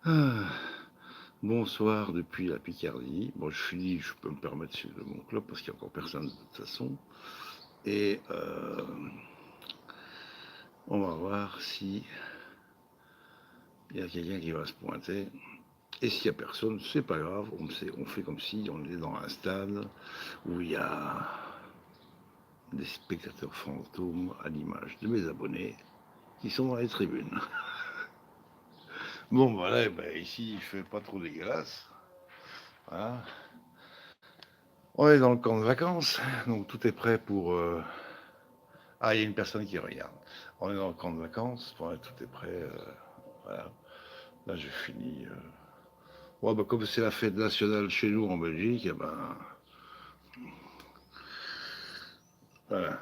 Ah, bonsoir depuis la Picardie. Bon, je suis dit, je peux me permettre de mon club parce qu'il n'y a encore personne de toute façon. Et on va voir si il y a quelqu'un qui va se pointer. Et s'il n'y a personne, c'est pas grave. On fait comme si on est dans un stade où il y a des spectateurs fantômes à l'image de mes abonnés qui sont dans les tribunes. Bon, voilà, ben, ici il fait pas trop dégueulasse. Voilà. On est dans le camp de vacances, donc tout est prêt pour. Ah, il y a une personne qui regarde. On est dans le camp de vacances, ouais, tout est prêt. Voilà. Là, j'ai fini. Ouais, bah, comme c'est la fête nationale chez nous en Belgique, eh ben, voilà.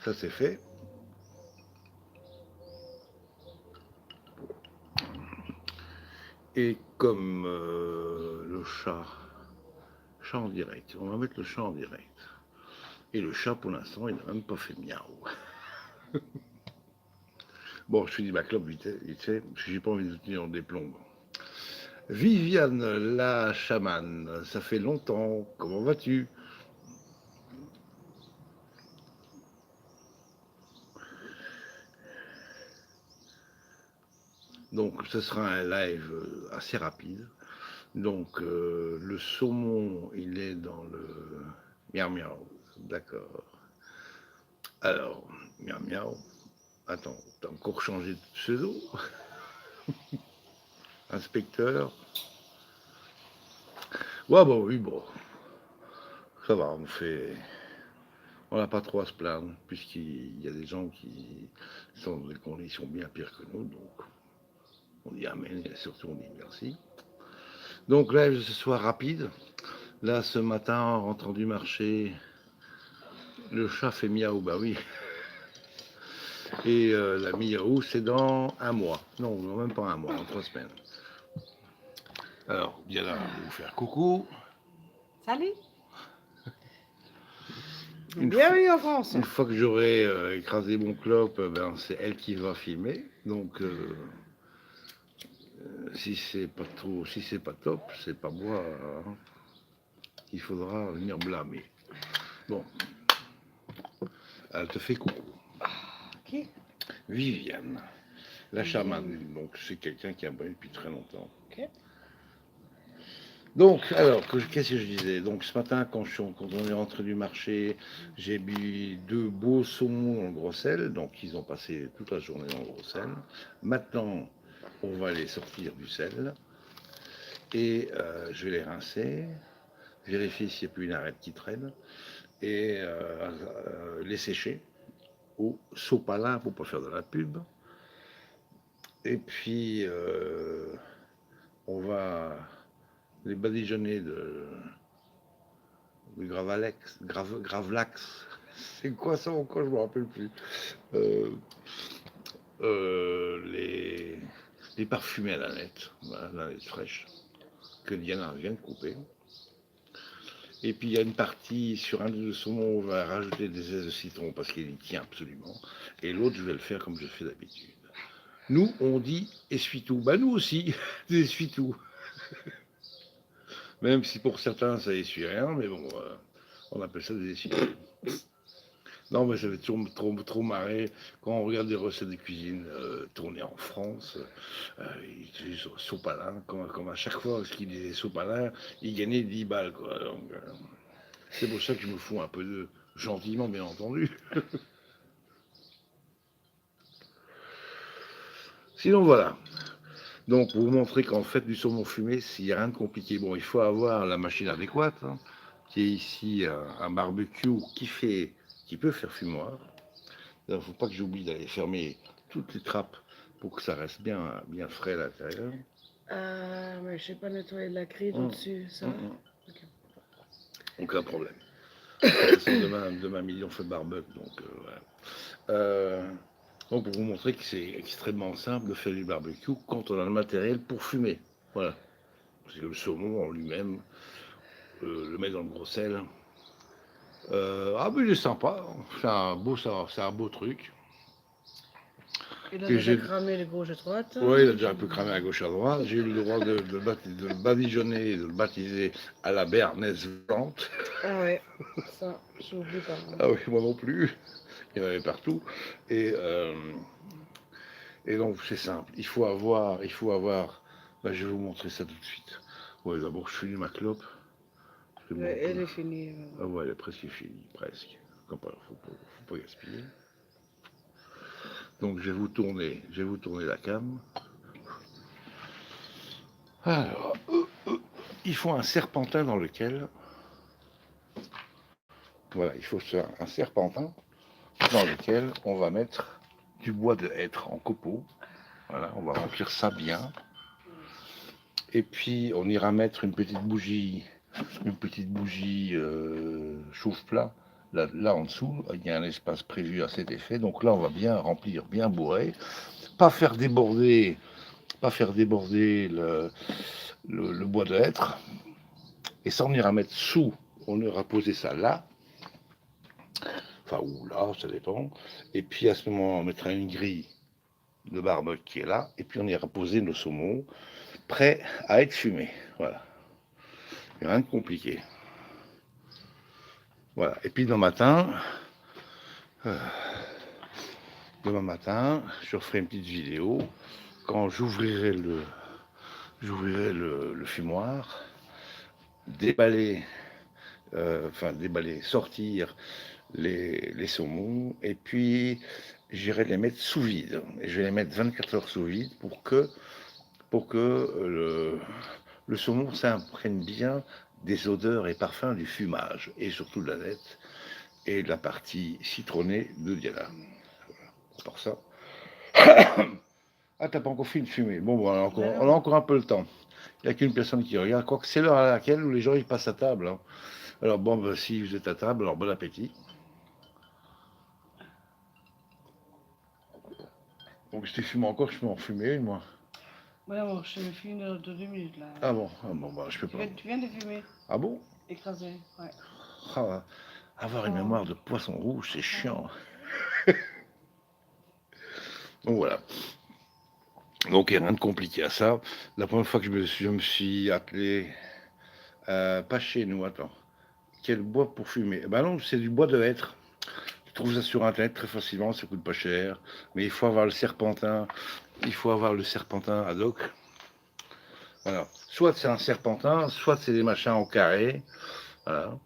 Ça, c'est fait. Et comme le chat en direct, on va mettre le chat en direct. Et le chat, pour l'instant, il n'a même pas fait miaou. Bon, je suis dit ma clope vite fait, parce que j'ai pas envie de tenir des plombs. Viviane, la chamane, ça fait longtemps, comment vas-tu? Donc ce sera un live assez rapide. Donc le saumon, il est dans le miao miao, d'accord. Alors, miao miao, attends, t'as encore changé de pseudo? Inspecteur? Ouais, bon, oui, bon, ça va, on n'a pas trop à se plaindre, puisqu'il y a des gens qui sont dans des conditions bien pires que nous, donc on dit amen et surtout on dit merci. Donc live ce soir rapide. Là, ce matin, en rentrant du marché, le chat fait miaou, bah oui. Et la miaou, c'est dans un mois. Non, même pas un mois, en 3 semaines. Alors, bien là, vous faire coucou. Salut. Une Bienvenue en fois, France. une fois que j'aurai écrasé mon clope, ben, c'est elle qui va filmer. Donc, si c'est pas trop, si c'est pas top, c'est pas moi qu'il faudra venir blâmer. Bon, elle te fait coucou. Qui? Viviane, la Viviane. chamane. Donc, c'est quelqu'un qui a abonné depuis très longtemps. Ok. Donc, alors, qu'est-ce que je disais? Donc, ce matin, quand on est rentré du marché, j'ai bu 2 beaux saumons dans le gros sel. Donc, ils ont passé toute la journée dans le gros sel. Maintenant, on va les sortir du sel et je vais les rincer, vérifier s'il n'y a plus une arête qui traîne et les sécher au sopalin pour ne pas faire de la pub. Et puis, on va les badigeonner de Gravlax. C'est quoi ça encore? Je me rappelle plus. Euh, les parfumés à la nette, voilà, la nette fraîche, que Diana vient de couper. Et puis il y a une partie sur un de saumon, on va rajouter des ailes de citron parce qu'il y tient absolument. Et l'autre, je vais le faire comme je fais d'habitude. Nous, on dit essuie-tout. Bah nous aussi, des essuie-tout. Même si pour certains, ça essuie rien, mais bon, on appelle ça des essuie-tout. Non, mais ça fait toujours trop marrer quand on regarde des recettes de cuisine tournées en France. Ils utilisent sopalin, comme à chaque fois qu'il disait sopalin, il gagnait 10 balles. Quoi. Donc, c'est pour ça que je me fous un peu de gentiment, bien entendu. Sinon, voilà. Donc, pour vous montrer qu'en fait, du saumon fumé, il n'y a rien de compliqué. Bon, il faut avoir la machine adéquate, hein, qui est ici un barbecue qui peut faire fumoir. Il ne faut pas que j'oublie d'aller fermer toutes les trappes pour que ça reste bien frais à l'intérieur. Ah, mais je sais pas nettoyer la grille au-dessus, ça va? Ok. Aucun problème. De toute façon, demain midi, on fait barbecue. Donc, voilà. Donc, pour vous montrer que c'est extrêmement simple de faire du barbecue quand on a le matériel pour fumer. Voilà. Parce que le saumon en lui-même, le met dans le gros sel. Ah, mais il est sympa. C'est un beau truc. Il a que déjà j'ai... cramé les gauche et droite. Oui, il a déjà un peu cramé à gauche à droite. J'ai eu le droit de le badigeonner, de le baptiser à la béarnaise volante. Ah ouais, ça, j'oublie pas. Ah oui, moi non plus. Il y en avait partout. Et, euh, et donc, c'est simple. Ben, je vais vous montrer ça tout de suite. Ouais, d'abord, je finis ma clope. C'est bon, Elle est finie. ah ouais, elle est presque finie, presque. Faut pas gaspiller. Donc, je vais vous tourner la cam. Alors, il faut un serpentin dans lequel, voilà, il faut un serpentin dans lequel on va mettre du bois de hêtre en copeaux. Voilà, on va remplir ça bien. Et puis, on ira mettre une petite bougie chauffe-plat. Là en dessous, il y a un espace prévu à cet effet. Donc là, on va bien remplir, bien bourrer. Pas faire déborder, le bois de hêtre. Et ça, on ira mettre sous. On ira poser ça là. Enfin, ou là, ça dépend. Et puis à ce moment, on mettra une grille de barbecue qui est là. Et puis on ira poser nos saumons prêts à être fumés. Voilà. Rien de compliqué. Voilà. Et puis demain matin, je ferai une petite vidéo quand j'ouvrirai le fumoir, déballer, sortir les saumons, et puis j'irai les mettre sous vide. Et je vais les mettre 24 heures sous vide pour que le saumon s'imprègne bien des odeurs et parfums du fumage, et surtout de la nette et de la partie citronnée de Diana. Pour ça. Ah, t'as pas encore fini de fumer. Bon, on a encore un peu le temps. Il n'y a qu'une personne qui regarde. Quoique c'est l'heure à laquelle où les gens ils passent à table. Hein. Alors bon, ben, si vous êtes à table, alors bon appétit. Donc si tu fumes encore, je peux en fumer une, moi. Ouais, bon, je me fume de 2 minutes là. Ah bon, bah, je peux pas. Tu viens de fumer. Ah bon? Écrasé, ouais. Ah, avoir une mémoire de poisson rouge, c'est chiant. Donc voilà. Donc il n'y a rien de compliqué à ça. La première fois que je me suis attelé, pas chez nous, attends. Quel bois pour fumer? Ben non, c'est du bois de hêtre. Tu trouves ça sur internet très facilement, ça coûte pas cher. Mais il faut avoir le serpentin. Il faut avoir le serpentin ad hoc. Voilà. Soit c'est un serpentin, soit c'est des machins en carré. Voilà.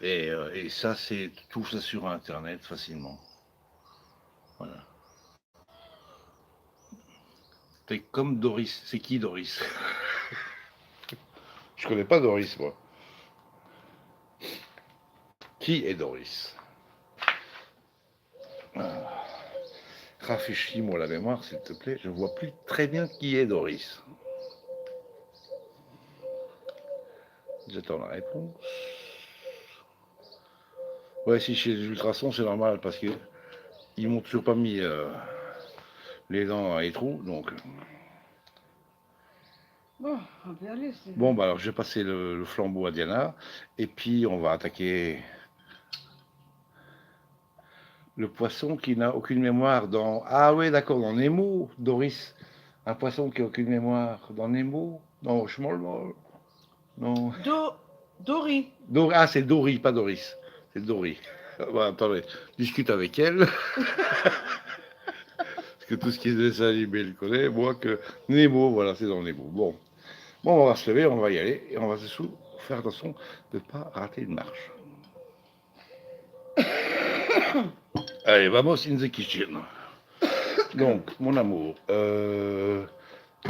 Et ça, tu trouves ça sur internet facilement. Voilà. T'es comme Doris. C'est qui Doris? Je connais pas Doris, moi. Qui est Doris? Rafraîchis-moi la mémoire, s'il te plaît. Je ne vois plus très bien qui est Doris. J'attends la réponse. Ouais, si chez les ultrasons, c'est normal parce que ils m'ont toujours pas mis les dents à étrou, donc. Bon, on peut y aller. Bon, bah alors je vais passer le flambeau à Diana et puis on va attaquer le poisson qui n'a aucune mémoire dans. Ah oui, d'accord, dans Nemo, Doris. Un poisson qui n'a aucune mémoire dans Nemo, dans Schmolmol. Non. Dory. Ah, c'est Dory, pas Doris. C'est Dory. Bon, attendez, discute avec elle. Parce que tout ce qui est dessin animé, elle connaît. Moi, que Nemo, voilà, c'est dans Nemo. Bon, on va se lever, on va y aller. Et on va surtout faire attention de ne pas rater une marche. Allez, vamos in the kitchen. Donc, mon amour,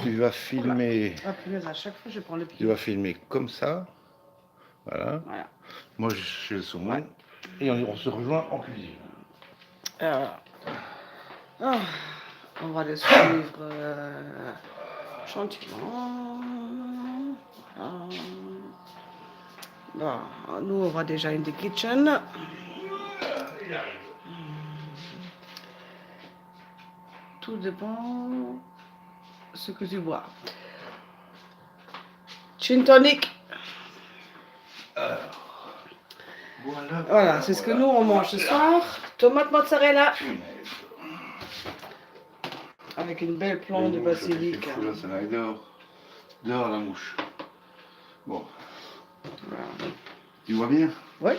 tu vas filmer. Ah, punaise, à chaque fois, je prends le pied. Tu vas filmer comme ça. Voilà. Moi, je suis le saumon. Ouais. Et on se rejoint en cuisine. On va les suivre gentiment. Bon, nous, on va déjà in the kitchen. Tout dépend ce que tu bois. Gin tonic. Voilà, c'est ce que nous on mange ce soir. Tomate mozzarella. avec une belle plante de basilic. Là, ça va dehors. Dehors la mouche. Bon. Voilà. Tu vois bien? Oui.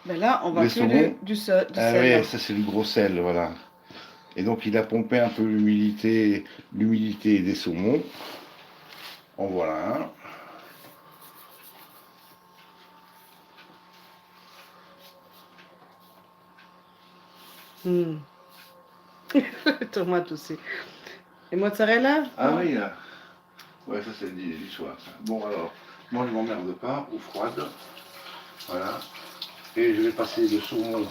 Ben là, on va Le cuire saumon. du Ah sel. oui, ça c'est du gros sel, voilà. Et donc il a pompé un peu l'humidité des saumons. En voilà un. Tomate aussi. Et mozzarella? Ah Non. oui, là. Ouais, ça c'est du soir. Ça. Bon alors, moi je m'emmerde pas, eau froide. Voilà. Et je vais passer le saumon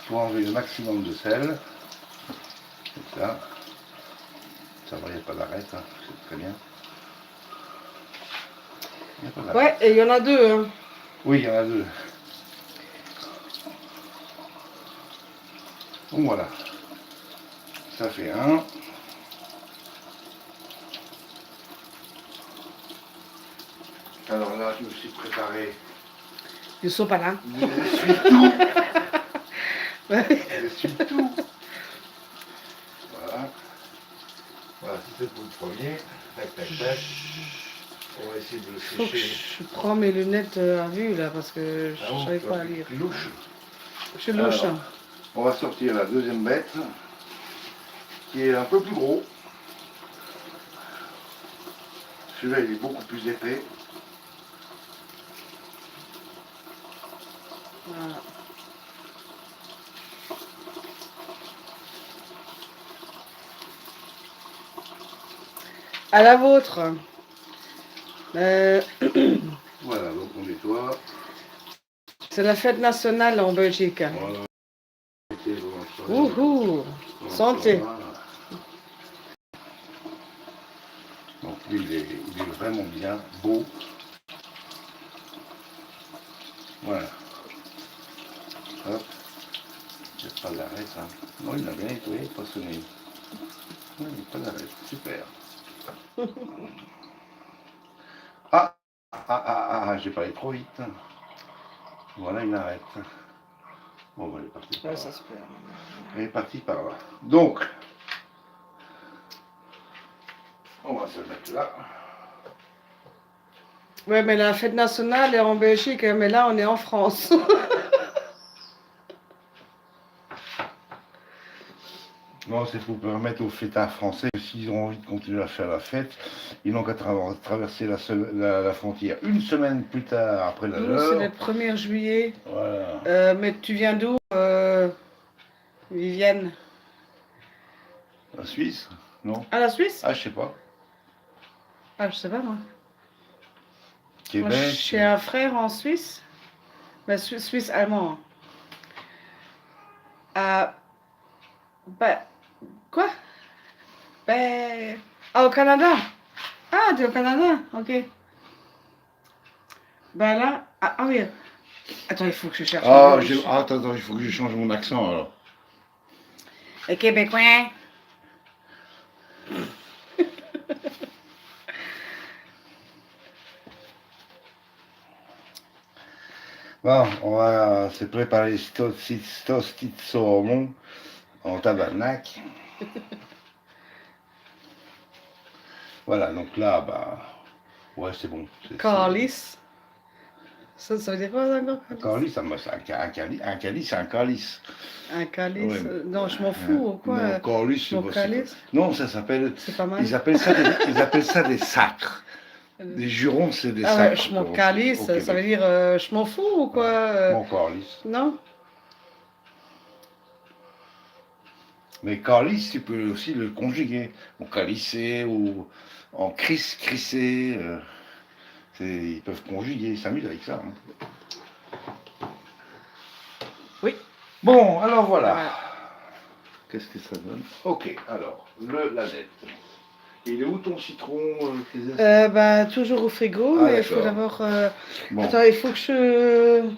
pour enlever le maximum de sel. Comme ça. Ça va, il n'y a pas d'arrêt, hein. C'est très bien. Il n'y a pas d'arrêt. Ouais, et il y en a deux. Hein. Oui, il y en a deux. Donc voilà. Ça fait un. Alors là, je me suis préparé. Du sopalin. J'essuie tout. J'essuie tout. Voilà. Voilà, c'était pour le premier. Tac, tac, tac. On va essayer de le Faut que sécher. je prends mes lunettes à vue là parce que Ah je bon, n'arrive pas à lire. tu louches. Je suis louche. Alors, on va sortir la deuxième bête, qui est un peu plus gros. Celui-là, il est beaucoup plus épais. Voilà. À la vôtre. Voilà, donc on nettoie. C'est la fête nationale en Belgique. Voilà. Wouhou! Santé! Donc lui, il est vraiment bien beau. Voilà. Hop. Il n'y a pas d'arrêt, ça. Non, il a bien nettoyé, pas sonné. Non, il n'y a pas d'arrêt. Super. J'ai parlé trop vite. Voilà, il arrête. Bon, elle est partie par Ouais, là. ça se fait. Elle est partie par là. Donc, on va se mettre là. Ouais, mais la fête nationale est en Belgique, mais là on est en France. Non, c'est pour permettre aux fêtards français, s'ils ont envie de continuer à faire la fête, ils n'ont qu'à traverser la frontière une semaine plus tard après la Nous, c'est leur. le 1er juillet. Voilà. Mais tu viens d'où, Viviane? La Suisse? Non? Ah, la Suisse? Ah, je sais pas. Ah, je sais pas, moi. Moi, Québec? j'ai un frère en Suisse, mais Suisse allemand. Ah, bah, quoi? Ben, ah, au Canada? Ah, t'es au Canada? Ok. Ben là, ah oui. Attends, il faut que je cherche. Attends, il faut que je change mon accent alors. Les Québécois. Bon, on va se préparer toasted saumon en tabarnak. Voilà, donc là, bah, ouais, c'est bon. Calice. Ça veut dire quoi, encore? Un calice, un calice, c'est un calice. Un calice? Ouais, Non, je m'en fous, ou quoi? Non, calice, Mon calice? Non, ça s'appelle. C'est pas mal. Ils appellent ça des sacres. Des jurons, c'est des Ah ouais, sacres. je m'en calice, ça veut dire je m'en fous ou quoi? Mon calice. Non? Mais calice, tu peux aussi le conjuguer. En calissé ou en crissé. Ils peuvent conjuguer, ils s'amusent avec ça. Hein. Oui. Bon, alors voilà. Voilà. Qu'est-ce que ça donne? Ok, alors, la dette. Il est où ton citron Bah, toujours au frigo, Ah, mais il faut d'accord. d'abord. Bon. Attends, il faut que je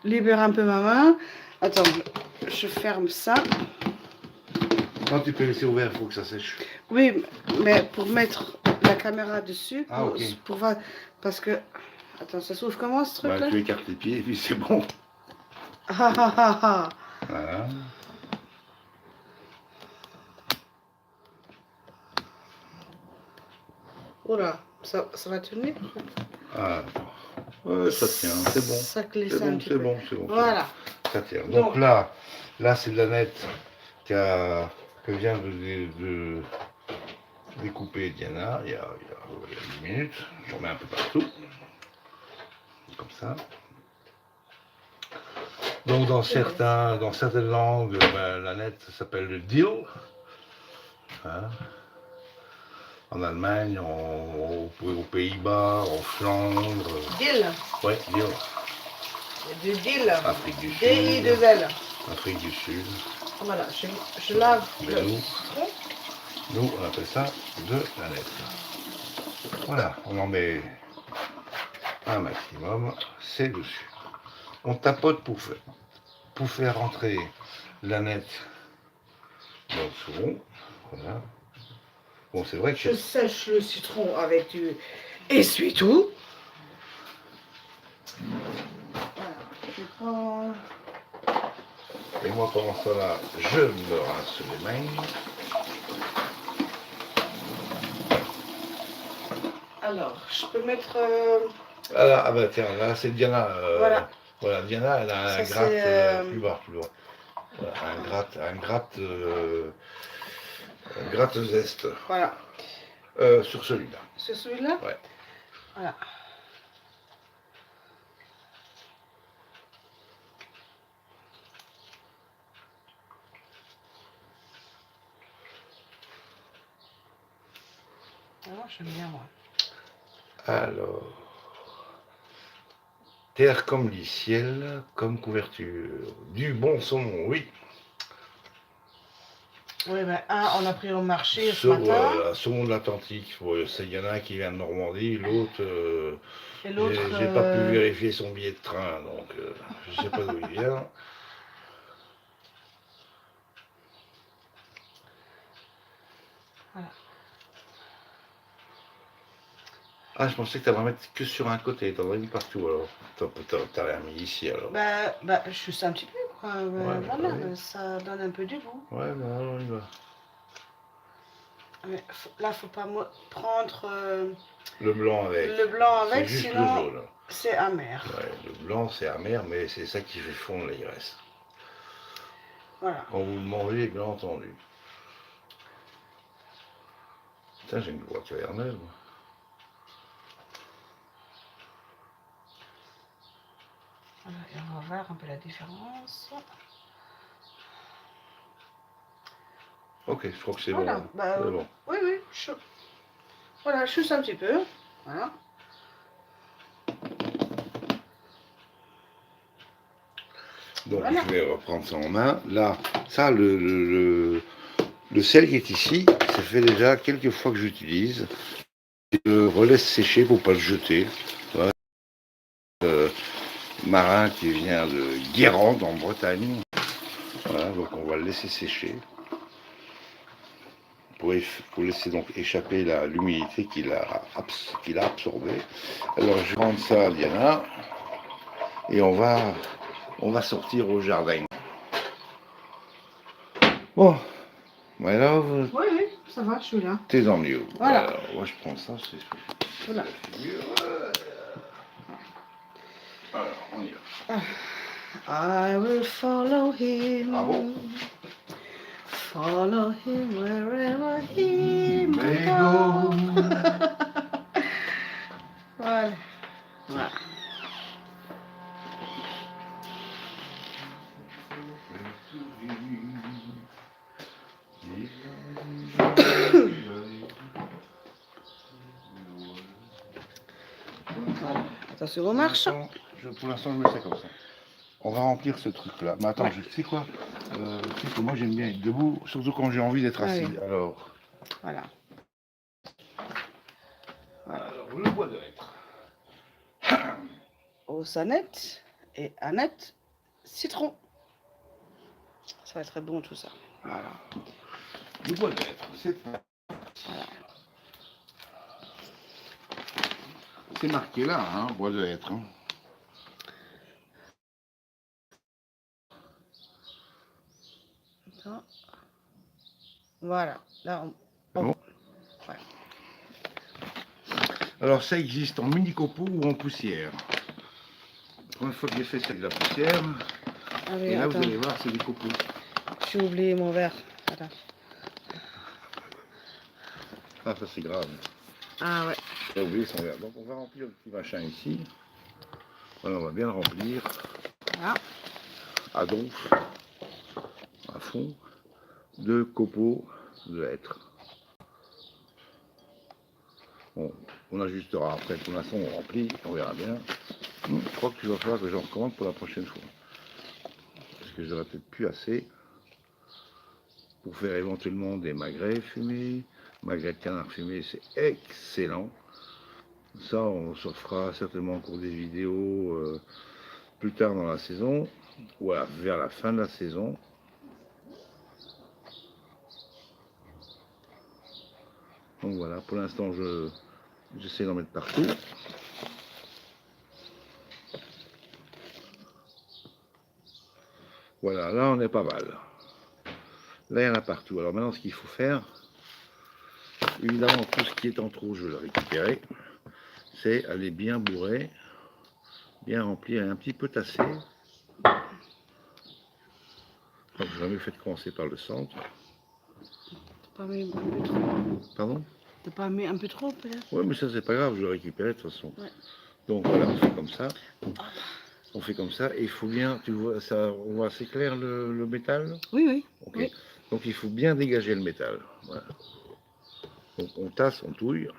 libère un peu ma main. Attends, je ferme ça. Quand tu peux laisser ouvert, il faut que ça sèche. Oui, mais pour mettre la caméra dessus, Ah, ok. parce que. Attends, ça s'ouvre comment ce truc-là? Tu écartes les pieds et puis c'est bon. Ah ah ah ah. Voilà. Oula, ça va tenir. Ah, ouais, ça tient, c'est bon. Ça glisse C'est un bon, petit c'est peu. bon, c'est bon. Voilà. Ça tient. Donc. Donc là c'est de la nette que vient de découper Diana il y a 10 minutes. J'en mets un peu partout. Comme ça. Donc dans certaines langues, la nette s'appelle le dill. Hein. En Allemagne, aux Pays-Bas, en Flandre. Dill. Ouais, dill. Il y a du dill. Afrique du Sud. D-I-2-L. Afrique du Sud. Voilà, je lave Mais le nous, citron. nous, on appelle ça de la nette. Voilà, on en met un maximum, c'est dessus. On tapote pour faire rentrer la nette dans le sauron. Voilà. Bon, c'est vrai que Je sèche le citron avec du essuie-tout. Voilà, je prends. Et moi, pendant ce temps-là, je me rince les mains. Alors, je peux mettre. Ah bah tiens, là c'est Diana. Voilà. Voilà, Diana, elle a un Ça, gratte c'est, plus bas. Voilà, un gratte zeste. Voilà. Sur celui-là. C'est celui-là? Ouais. Voilà. Alors, j'aime bien, moi. Alors, terre comme lit, ciel comme couverture. Du bon saumon, oui. Oui, ben, on a pris au marché ce Sur matin. saumon de l'Atlantique. Il y en a un qui vient de Normandie, l'autre, Et l'autre. j'ai pas pu vérifier son billet de train, donc je sais pas d'où il vient. Voilà. Ah, je pensais que tu allais mettre que sur un côté, t'en as mis partout alors. T'as rien mis ici alors. Bah, je sais un petit peu, quoi. Ouais, Voilà, oui. ça donne un peu du goût. Ouais, bah alors il va. Mais là, faut pas prendre Le blanc avec. le blanc avec, juste sinon le jaune. c'est amer. Ouais, le blanc c'est amer, mais c'est ça qui fait fondre les graisses. Voilà. Quand vous le mangez, bien entendu. Putain, j'ai une voix caverneuse. Voilà, et on va voir un peu la différence. Ok, je crois que c'est Voilà. bon. Bah, C'est bon. oui, voilà, je suis un petit peu. Voilà. Donc Voilà. je vais reprendre ça en main. Là, ça, le sel qui est ici, ça fait déjà quelques fois que j'utilise. Je le relaisse sécher pour pas le jeter. Voilà. Marin qui vient de Guérande en Bretagne. Voilà, donc on va le laisser sécher. Pour laisser donc échapper l'humidité qu'il a absorbée. Alors je rends ça à Diana et on va sortir au jardin. Bon, my love. Oui, ça va, je suis là. T'es dans mieux. Voilà. Alors, moi je prends ça, c'est Voilà. Alors, on y va. I will follow him. Bravo. Follow him wherever he may May go. go. Voilà. Voilà. Voilà. Attention aux marches. Pour l'instant, je mets ça comme ça. On va remplir ce truc-là. Mais attends, Ouais. tu sais quoi tu sais que moi j'aime bien être debout, surtout quand j'ai envie d'être assis. Oui. Alors, Voilà. alors, le bois de hêtre. Aux sanettes et Annette citron. Ça va être très bon tout ça. Voilà. Le bois de hêtre, Voilà. c'est marqué là, hein, bois de hêtre. Hein. Voilà. Là, on... Bon. Ouais. Alors ça existe en mini copeaux ou en poussière. La première fois que j'ai fait, c'est de la poussière. Ah oui, Et là, attends, vous allez voir, c'est des copeaux. j'ai oublié mon verre. Attends. Ah, ça c'est grave. Ah ouais. J'ai oublié son verre. Donc on va remplir le petit machin ici. Voilà, on va bien le remplir. Ah. À donf, à fond, de copeaux de hêtre. Bon, on ajustera après. Pour l'instant, on remplit, on verra bien. Je crois qu'il va falloir que j'en recommande pour la prochaine fois. Parce que j'aurais peut-être plus assez pour faire éventuellement des magrets fumés. Magrets de canard fumé, c'est excellent. Ça, on se fera certainement au cours des vidéos plus tard dans la saison. Ou vers la fin de la saison. Donc voilà, pour l'instant, j'essaie d'en mettre partout. Voilà, là on est pas mal. Là il y en a partout. Alors maintenant ce qu'il faut faire, évidemment tout ce qui est en trop je vais le récupérer, c'est aller bien bourrer, bien remplir et un petit peu tasser. Donc j'aurais mieux fait de commencer par le centre. T'as pas mis un peu trop? Pardon? T'as pas mis un peu trop peut-être? Oui mais ça c'est pas grave, je le récupérer de toute façon. Ouais. Donc voilà, on fait comme ça. On fait comme ça et il faut bien, tu vois, ça, on voit assez clair le métal? Oui, oui. Ok. Oui. Donc il faut bien dégager le métal. Voilà. Donc on tasse, on touille.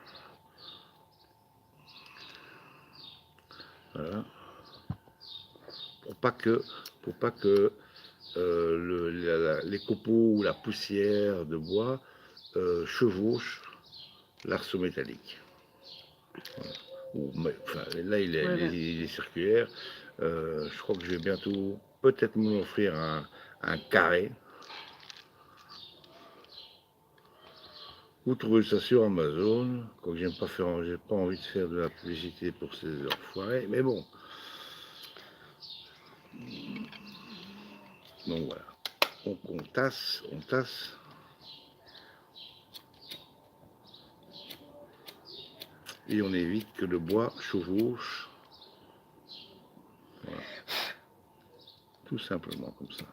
Voilà. Pour pas que les copeaux ou la poussière de bois chevauchent l'arceau métallique. Voilà. Enfin, là, il est circulaire. Je crois que je vais bientôt peut-être m'offrir un carré. Vous trouvez ça sur Amazon. Quoique j'ai pas envie de faire de la publicité pour ces enfoirés, mais bon. Donc voilà. On tasse, on tasse. Et on évite que le bois chevauche. Voilà. Tout simplement comme ça.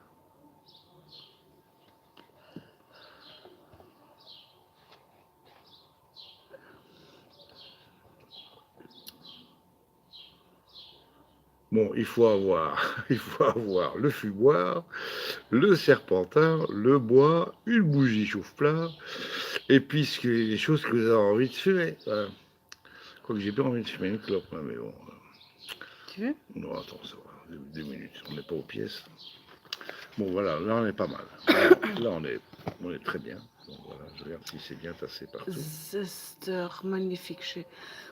Bon, il faut avoir le fumoir, le serpentin, le bois, une bougie chauffe-plat, et puis les choses que vous avez envie de fumer. Voilà. Quoique j'ai pas envie de fumer une clope, hein, mais bon. Tu veux? Non, attends, ça va, 2 minutes, on n'est pas aux pièces. Bon, voilà, là on est pas mal. Là on est très bien. Donc voilà, je regarde si c'est bien tassé partout. C'est magnifique.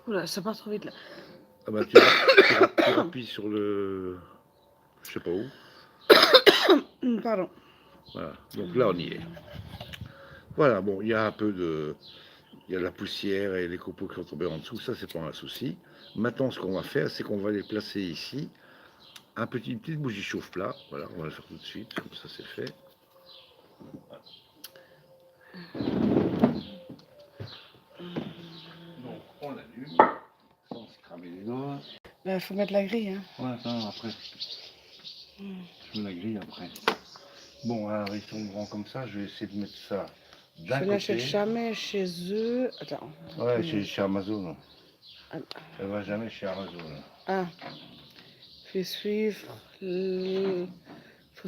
Oula, ça part trop vite là. Ah bah tu appuies sur le... je sais pas où. Pardon. Voilà, donc là on y est. Voilà, bon, il y a un peu de... Il y a la poussière et les copeaux qui sont tombés en dessous, ça c'est pas un souci. Maintenant ce qu'on va faire, c'est qu'on va les placer ici. Une petite bougie chauffe-plat, voilà, on va le faire tout de suite, comme ça c'est fait. Donc on l'allume, sans se cramer les doigts. Il faut mettre la grille. Hein. Ouais, attends, après. Je mets la grille après. Bon, alors ils sont grands comme ça, je vais essayer de mettre ça d'un côté. Je n'achète jamais chez eux. Attends. Ouais, chez Amazon. Ah. Elle va jamais chez Amazon. Ah. Faut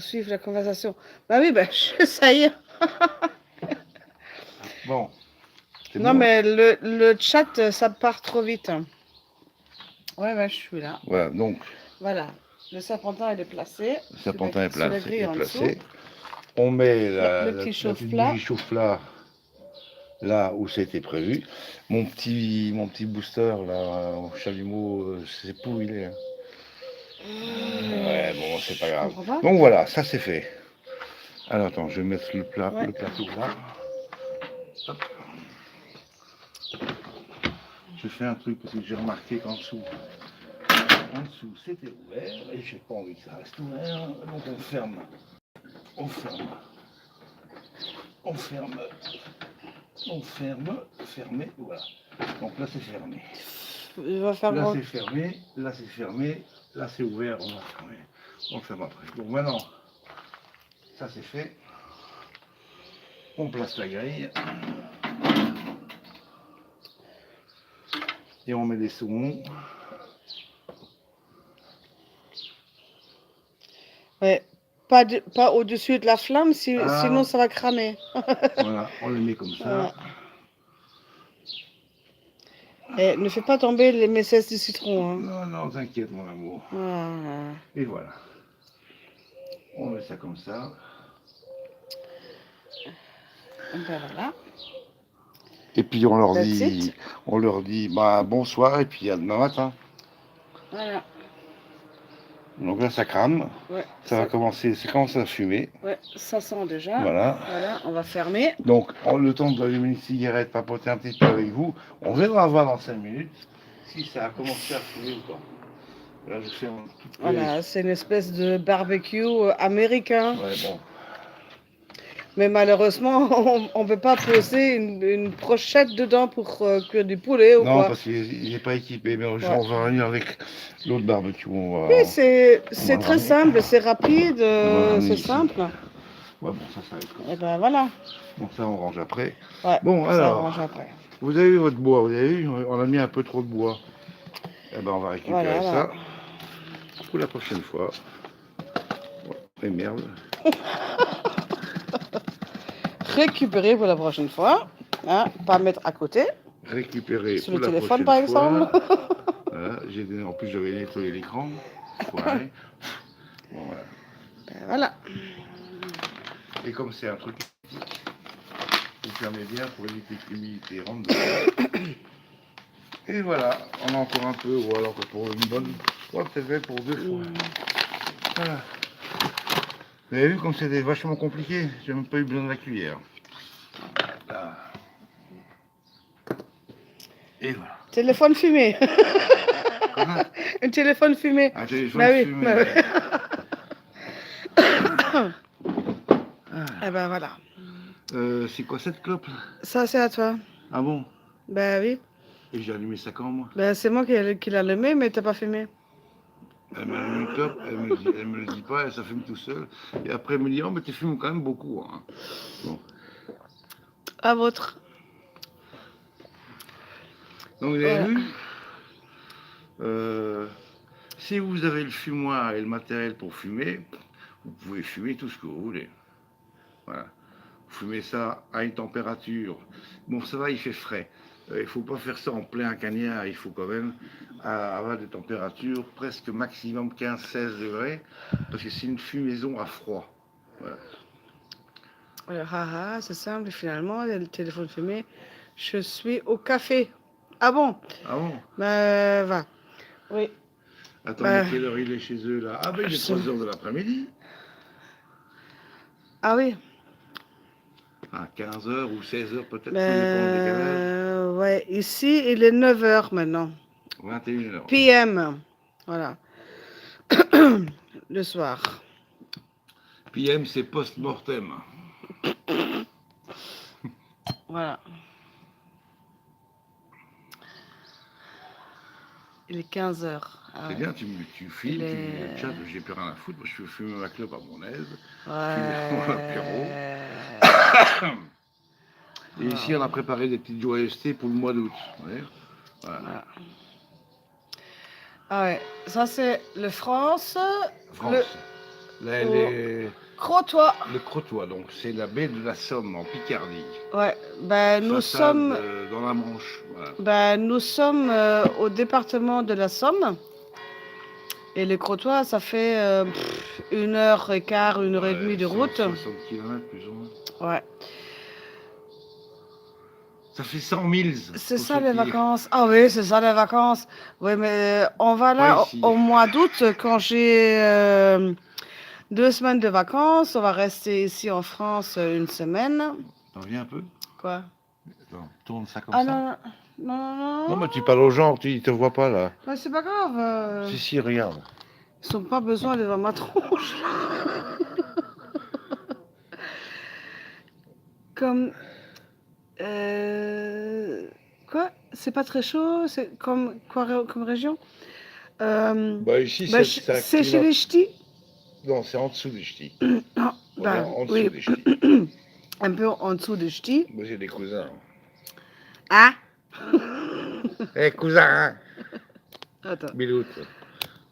suivre la conversation. Bah oui, bah ça y est. Bon. Non, bon, mais le chat, ça part trop vite. Ouais, je suis là. Voilà, donc. Voilà. Le serpentin, il est placé. Le serpentin est placé. On met le petit chauffe-plat chauffe-plat là où c'était prévu. Mon petit booster là, au chalumeau, c'est pour il est. Hein. Ouais, bon, c'est pas grave. Donc voilà, ça c'est fait. Alors attends, je vais mettre le plateau là. Hop. Je fais un truc parce que j'ai remarqué qu'en dessous c'était ouvert et j'ai pas envie que ça reste ouvert. Donc on ferme. On ferme, fermé, voilà. Donc là c'est fermé. Il va faire Là grand. c'est fermé, là c'est fermé, là c'est ouvert, on va fermer. Donc ça va après. Donc maintenant, ça c'est fait. On place la grille. Et on met des saumons. Ouais. Pas au-dessus de la flamme, Ah. sinon ça va cramer. Voilà, on les met comme ça. Voilà. Et ne fais pas tomber les messes de citron. Hein. Non, non, t'inquiète mon amour. Voilà. Et voilà. On met ça comme ça. Ben voilà. Et puis on leur That's dit, it. Bah, bonsoir et puis à demain matin. Voilà. Donc là ça crame, Ouais, ça va commencer, ça commence à fumer. Ouais, ça sent déjà. Voilà. Voilà, on va fermer. Donc le temps de allumer une cigarette, papoter un petit peu avec vous, on viendra voir dans 5 minutes si ça a commencé à fumer ou pas. Là je fais un petit peu. Voilà, c'est une espèce de barbecue américain. Ouais, bon. Mais malheureusement, on ne peut pas poser une brochette dedans pour cuire du poulet ou Non, quoi. parce qu'il n'est pas équipé, mais Ouais. on va venir avec l'autre barbecue. On va... Oui, c'est on va très ramener. simple, c'est rapide, On va ramener c'est ici. simple. Ouais, bon, ça va être comme Et ben voilà. Donc ça, on range après. Ouais, Bon, ça alors, arrange après. vous avez vu votre bois, vous avez vu, on a mis un peu trop de bois. Eh ben, on va récupérer Voilà, ça pour la prochaine fois. Ouais, et merde. Récupérer pour la prochaine fois. Hein, pas mettre à côté. Récupérer Sur pour le la téléphone, prochaine par fois. exemple. Voilà, en plus, j'avais nettoyé l'écran. Ouais. Bon, voilà. Ben voilà. Et comme c'est un truc vous fermez bien pour éviter que l'humidité rentre dedans. Et voilà, on a encore un peu, ou alors pour une bonne, ouais, peut-être pour 2 fois. Voilà. Vous avez vu comme c'était vachement compliqué? J'ai même pas eu besoin de la cuillère. Là. Et voilà. Téléphone fumé. Comment? Un téléphone fumé. Un téléphone Bah oui, fumé. bah oui. Ah. Eh ben voilà. C'est quoi cette clope là? Ça, c'est à toi. Ah bon? Ben oui. Et j'ai allumé ça quand moi? Ben c'est moi qui l'ai allumé, mais t'as pas fumé. Elle m'a allumé une clope, elle me le dit pas, ça fume tout seul. Et après elle me dit, oh mais tu fumes quand même beaucoup. Hein. Bon. À votre. Donc vous avez Voilà. vu, si vous avez le fumoir et le matériel pour fumer, vous pouvez fumer tout ce que vous voulez. Voilà. Vous fumez ça à une température. Bon, ça va, il fait frais. Il ne faut pas faire ça en plein cagnard. Il faut quand même avoir des températures presque maximum 15-16 degrés, parce que c'est une fumaison à froid. Voilà. Alors, c'est simple, finalement, le téléphone fumé. Je suis au café. Ah bon? Ah bon? Ben, va. Oui. Attendez, quelle heure il est chez eux là? Ah ben il est 3 heures de l'après-midi. Ah oui. À 15 heures ou 16 heures peut-être, ça dépend du décalage. Ouais, ici, il est 9 heures maintenant. 21 heures. PM. Voilà. Le soir. PM, c'est post-mortem. Voilà. Il est 15 heures. Ah C'est ouais. bien, tu filmes, tu chattes, j'ai plus rien à foutre, moi je peux fumer ma clope à mon aise, Ouais. fumer mon apéro. Et ici on a préparé des petites joyeusetés pour le mois d'août. Voilà. Voilà. Ah ouais, ça c'est le France. France. Là, Crotoy. le Crotoy, donc c'est la baie de la Somme en Picardie. Ouais, ben nous Façade, sommes. Dans la Manche. Voilà. Ben nous sommes au département de la Somme. Et le Crotoy, ça fait 1h15, 1h30 de route. 60 km plus ou moins. Ouais. Ça fait 100 000. C'est ça les vacances. Ah oui, c'est ça les vacances. Oui, mais on va là au mois d'août quand j'ai 2 semaines de vacances. On va rester ici en France une semaine. T'en viens un peu? Quoi? Attends, tourne ça comme ça. Non, Non. Non, mais tu parles aux gens, ils te voient pas là. Mais c'est pas grave. Si, regarde. Ils n'ont pas besoin de voir ma tronche. Comme Quoi? C'est pas très chaud? C'est comme quoi comme région? Bah, ici, c'est un C'est chez climat. les ch'tis? Non, c'est en dessous des ch'tis. Ah, On est ben en dessous oui, des ch'tis. un peu en dessous des ch'tis. Moi, j'ai des cousins. Ah! Eh, cousin! Attends, Biloute.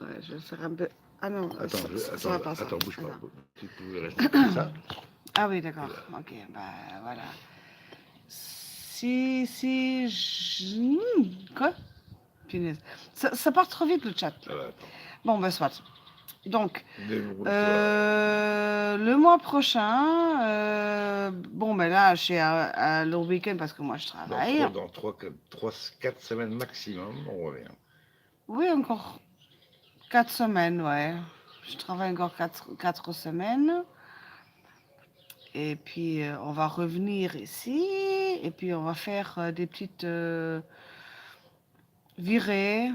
ouais, je vais faire un peu. Ah non, Attends, ça va pas ça. attends, bouge pas. Attends. Tu pouvais rester comme ça. Ah oui, Et d'accord. là. Ok, bah voilà. Quoi? Punaise. Ça part trop vite le chat. Attends. Bon, ben soit. Donc, Débrouille-toi. le mois prochain, bon, ben là, je suis à le week-end parce que moi, je travaille. Dans 4 semaines maximum, on revient. Oui, encore 4 semaines, ouais. Je travaille encore 4 semaines. Et puis, on va revenir ici. Et puis, on va faire des petites virées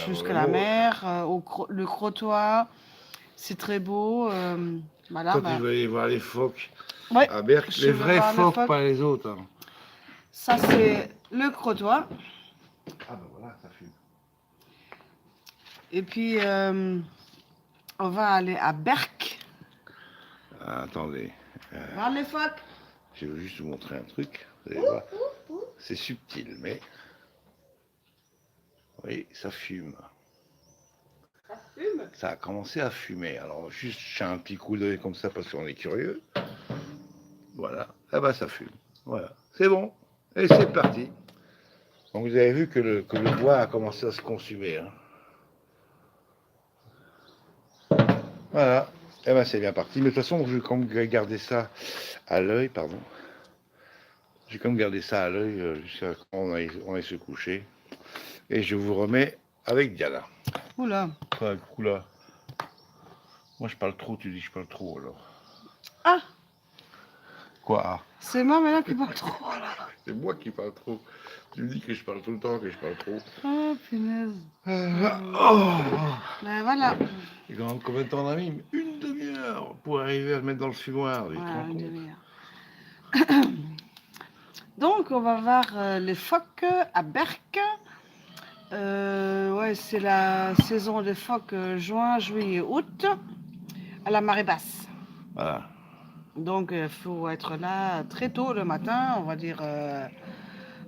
jusqu'à la mer, le Crotoy. C'est très beau. Voilà, Toi, tu vas aller voir les phoques ouais, à Berck. Les vrais phoques, pas les autres. Hein. Ça, c'est le Crotoy. Ah ben voilà, ça fume. Et puis, on va aller à Berck. Ah, attendez. Voir les phoques. Je vais juste vous montrer un truc. Vous allez voir. C'est subtil, mais... Oui, ça fume. Ça fume? Ça a commencé à fumer. Alors, juste, j'ai un petit coup d'œil comme ça parce qu'on est curieux. Voilà. Ah bah, ça fume. Voilà. C'est bon. Et c'est parti. Donc, vous avez vu que le bois a commencé à se consumer. Hein. Voilà. Eh ben, c'est bien parti. Mais de toute façon, je vais quand même garder ça à l'œil, pardon. J'ai quand même gardé ça à l'œil jusqu'à quand on aille se coucher. Et je vous remets avec Diana. Oula. Quoi, oula. Moi, je parle trop, tu dis que je parle trop, alors. Ah! Quoi? C'est moi maintenant qui parle trop. C'est moi qui parle trop. Tu me dis que je parle tout le temps, que je parle trop. Oh, punaise. Ben voilà. Et combien de temps on a mis? Une demi-heure pour arriver à le mettre dans le fumoir. Voilà, une demi-heure. Donc, on va voir les phoques à Berck. Ouais, c'est la saison des phoques juin, juillet, août, à la marée basse. Voilà. Donc, il faut être là très tôt le matin, on va dire.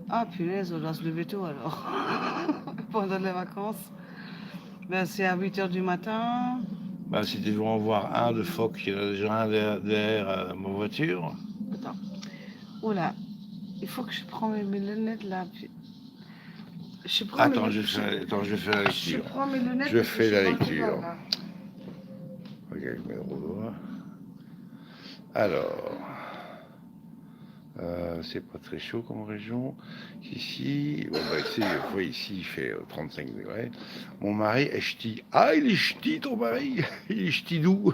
Ah, punaise, on doit se lever tôt alors. Pendant les vacances. Ben, c'est à 8 h du matin. Ben, si tu veux en voir un de phoque, il y en a déjà un derrière ma voiture. Attends. Oula, il faut que je prenne mes lunettes là. Attends, je fais la lecture. Je prends mes lunettes. Je fais la lecture. Regarde mes doigts. Alors, c'est pas très chaud comme région. Ici, bon, bah, ici il fait 35 degrés. Mon mari est ch'ti. Ah, il est ch'ti ton mari. Il est ch'ti d'où?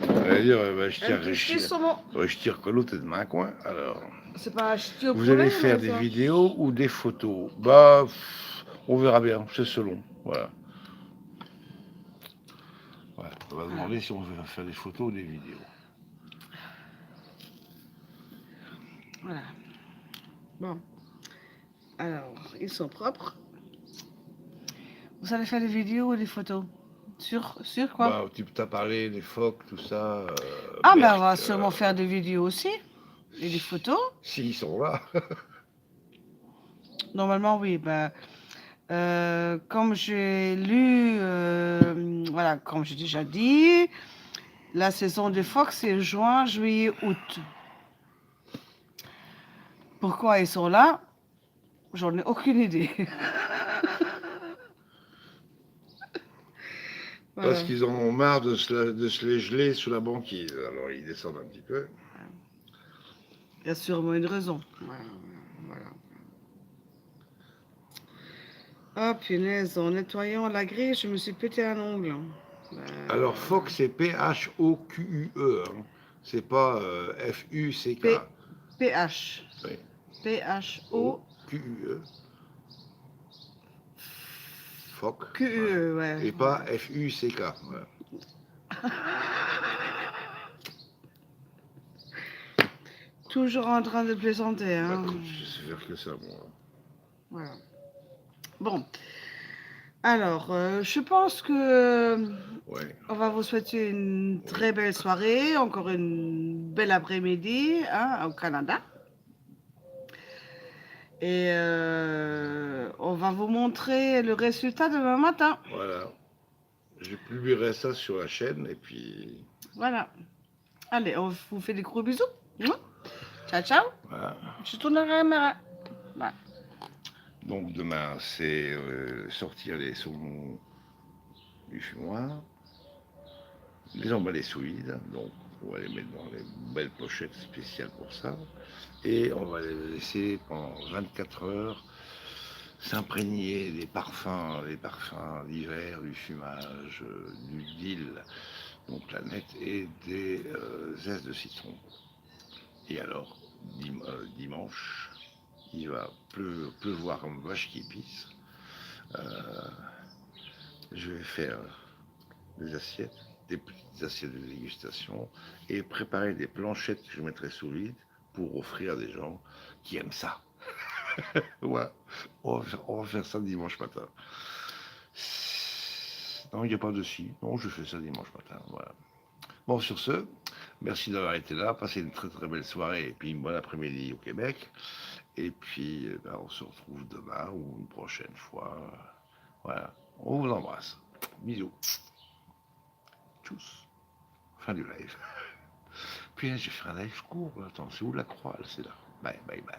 On va dire, bah, je tire que l'autre est de ma coin. Alors, c'est pas un ch'ti au vous allez faire des vidéos ou des photos? Bah, on verra bien, c'est selon. Voilà. Ouais, on va demander si on veut faire des photos ou des vidéos. Voilà. Bon. Alors, ils sont propres. Vous allez faire des vidéos ou des photos? Sur quoi? Bah, tu as parlé des phoques, tout ça. Ah, ben on va sûrement faire des vidéos aussi. Et des photos. S'ils sont là. Normalement, oui. Ben, comme j'ai lu, voilà, comme j'ai déjà dit, la saison des phoques, c'est juin, juillet, août. Pourquoi ils sont là? J'en ai aucune idée. Voilà. Parce qu'ils en ont marre de se les geler sous la banquise. Alors ils descendent un petit peu. Il y a sûrement une raison. Voilà. Oh punaise, en nettoyant la grille, je me suis pété un ongle. Alors phoque, c'est P-H-O-Q-U-E. Hein. C'est pas F-U-C-K. P-H. Oui. P-H-O-Q-U-E, Phoque. ouais. Et pas F-U-C-K. Voilà. Toujours en train de plaisanter. Hein. Écoute, je sais faire que ça, moi. Voilà. Bon. Alors, je pense que Ouais. on va vous souhaiter une très belle soirée, encore une belle après-midi hein, au Canada. Et on va vous montrer le résultat demain matin. Voilà. Je publierai ça sur la chaîne et puis. Voilà. Allez, on vous fait des gros bisous. Ciao, ciao. Voilà. Je tourne la caméra. Voilà. Donc demain, c'est sortir les saumons du fumoir, les emballer sous vide, donc on va les mettre dans les belles pochettes spéciales pour ça, et on va les laisser pendant 24 heures s'imprégner des parfums d'hiver, du fumage, du dill, donc la nette, et des zestes de citron. Et alors, dimanche, il va pleuvoir comme vache qui pisse. Je vais faire des assiettes, des petites assiettes de dégustation et préparer des planchettes que je mettrai sous vide pour offrir à des gens qui aiment ça. Ouais, on va faire ça dimanche matin. Non, il n'y a pas de si. Non, je fais ça dimanche matin. Voilà. Bon, sur ce, merci d'avoir été là. Passez une très très belle soirée et puis une bonne après-midi au Québec. Et puis, on se retrouve demain ou une prochaine fois. Voilà. On vous embrasse. Bisous. Tchuss. Fin du live. Puis là, j'ai fait un live court. Attends, c'est où la croix? C'est là. Bye, bye, bye.